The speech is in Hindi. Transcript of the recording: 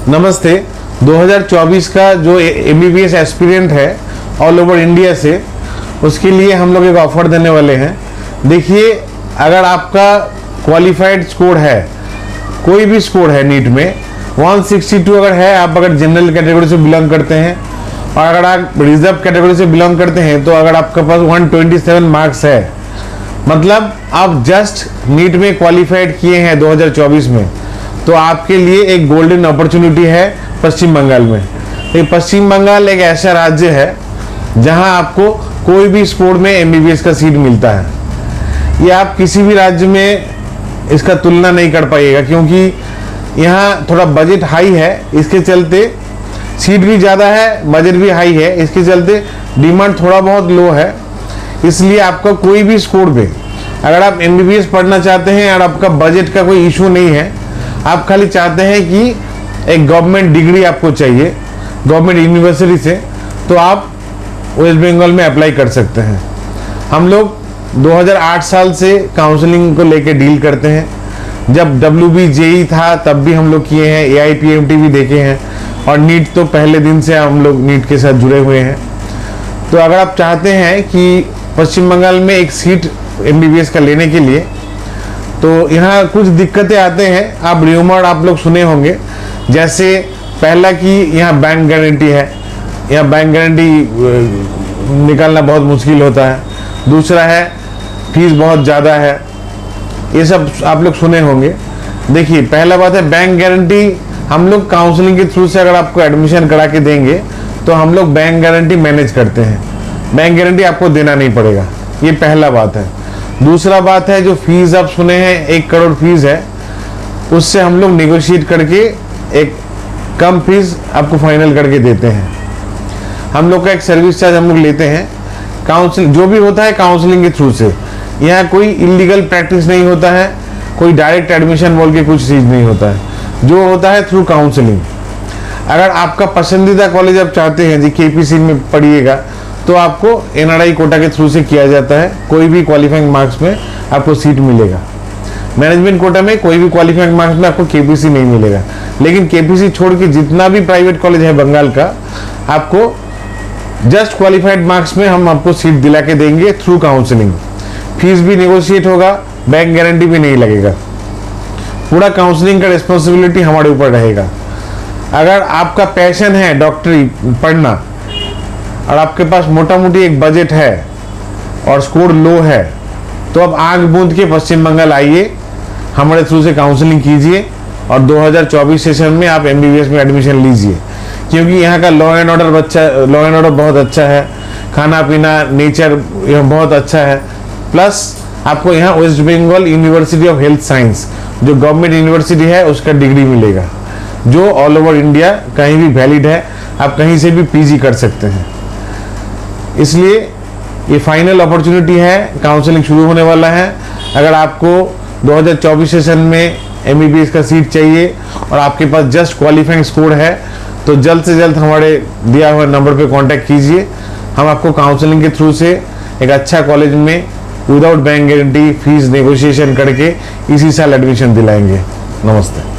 नमस्ते। 2024 का जो एमबीबीएस एस्पिरेंट है ऑल ओवर इंडिया से, उसके लिए हम लोग एक ऑफर देने वाले हैं। देखिए, अगर आपका क्वालिफाइड स्कोर है, कोई भी स्कोर है नीट में 162 अगर है, आप अगर जनरल कैटेगरी से बिलोंग करते हैं और अगर आप रिजर्व कैटेगरी से बिलोंग करते हैं, तो अगर आपके पास 127 मार्क्स है, मतलब आप जस्ट नीट में क्वालिफाइड किए हैं 2024 में, तो आपके लिए एक गोल्डन अपॉर्चुनिटी है पश्चिम बंगाल में। ये पश्चिम बंगाल एक ऐसा राज्य है जहां आपको कोई भी स्पोर्ट में एमबीबीएस का सीट मिलता है। ये आप किसी भी राज्य में इसका तुलना नहीं कर पाइएगा, क्योंकि यहाँ थोड़ा बजट हाई है, इसके चलते सीट भी ज़्यादा है, बजट भी हाई है, इसके चलते डिमांड थोड़ा बहुत लो है। इसलिए आपका कोई भी स्कोर पे अगर आप एमबीबीएस पढ़ना चाहते हैं और आपका बजट का कोई इशू नहीं है, आप खाली चाहते हैं कि एक गवर्नमेंट डिग्री आपको चाहिए गवर्नमेंट यूनिवर्सिटी से, तो आप वेस्ट बंगाल में अप्लाई कर सकते हैं। हम लोग 2008 साल से काउंसलिंग को लेके डील करते हैं। जब WBJE था तब भी हम लोग किए हैं, AIPMT भी देखे हैं, और नीट तो पहले दिन से हम लोग नीट के साथ जुड़े हुए हैं। तो अगर आप चाहते हैं कि पश्चिम बंगाल में एक सीट एमबीबीएस का लेने के लिए, तो यहाँ कुछ दिक्कतें आते हैं। आप र्यूमर आप लोग सुने होंगे, जैसे पहला कि यहाँ बैंक गारंटी है, यहाँ बैंक गारंटी निकालना बहुत मुश्किल होता है। दूसरा है फीस बहुत ज़्यादा है, ये सब आप लोग सुने होंगे। देखिए, पहला बात है बैंक गारंटी, हम लोग काउंसलिंग के थ्रू से अगर आपको एडमिशन करा के देंगे तो हम लोग बैंक गारंटी मैनेज करते हैं, बैंक गारंटी आपको देना नहीं पड़ेगा, ये पहला बात है। दूसरा बात है, जो फीस आप सुने हैं 1 करोड़ फीस है, उससे हम लोग नेगोशिएट करके एक कम फीस आपको फाइनल करके देते हैं। हम लोग का एक सर्विस चार्ज हम लोग लेते हैं। काउंसलिंग जो भी होता है काउंसलिंग के थ्रू से, यहाँ कोई इलीगल प्रैक्टिस नहीं होता है, कोई डायरेक्ट एडमिशन बोल के कुछ चीज़ नहीं होता है, जो होता है थ्रू काउंसलिंग। अगर आपका पसंदीदा कॉलेज आप चाहते हैं जी KPC में पढ़िएगा, तो आपको NRI कोटा के थ्रू से किया जाता है। कोई भी क्वालिफाइंग मार्क्स में आपको सीट मिलेगा। मैनेजमेंट कोटा में कोई भी क्वालिफाइंग मार्क्स में आपको KPC नहीं मिलेगा, लेकिन KPC छोड़ के जितना भी प्राइवेट कॉलेज है बंगाल का, आपको जस्ट क्वालिफाइड मार्क्स में हम आपको सीट दिला के देंगे थ्रू काउंसलिंग। फीस भी नेगोशिएट होगा, बैंक गारंटी भी नहीं लगेगा, पूरा काउंसलिंग का रिस्पॉन्सिबिलिटी हमारे ऊपर रहेगा। अगर आपका पैशन है डॉक्टरी पढ़ना और आपके पास मोटा मोटी एक बजट है और स्कोर लो है, तो आप आंख बूंद के पश्चिम बंगाल आइए, हमारे थ्रू से काउंसलिंग कीजिए और 2024 सेशन में आप एमबीबीएस में एडमिशन लीजिए। क्योंकि यहाँ का लॉ एंड ऑर्डर बहुत अच्छा है, खाना पीना नेचर बहुत अच्छा है, प्लस आपको यहाँ West Bengal university of health science जो गवर्नमेंट यूनिवर्सिटी है उसका डिग्री मिलेगा, जो ऑल ओवर इंडिया कहीं भी वैलिड है, आप कहीं से भी PG कर सकते हैं। इसलिए ये फाइनल अपॉर्चुनिटी है, काउंसलिंग शुरू होने वाला है। अगर आपको 2024 सेशन में एमबीबीएस का सीट चाहिए और आपके पास जस्ट क्वालिफाइंग स्कोर है, तो जल्द से जल्द हमारे दिया हुआ नंबर पे कांटेक्ट कीजिए। हम आपको काउंसलिंग के थ्रू से एक अच्छा कॉलेज में without bank guarantee fees negotiation करके इसी साल एडमिशन दिलाएंगे। नमस्ते।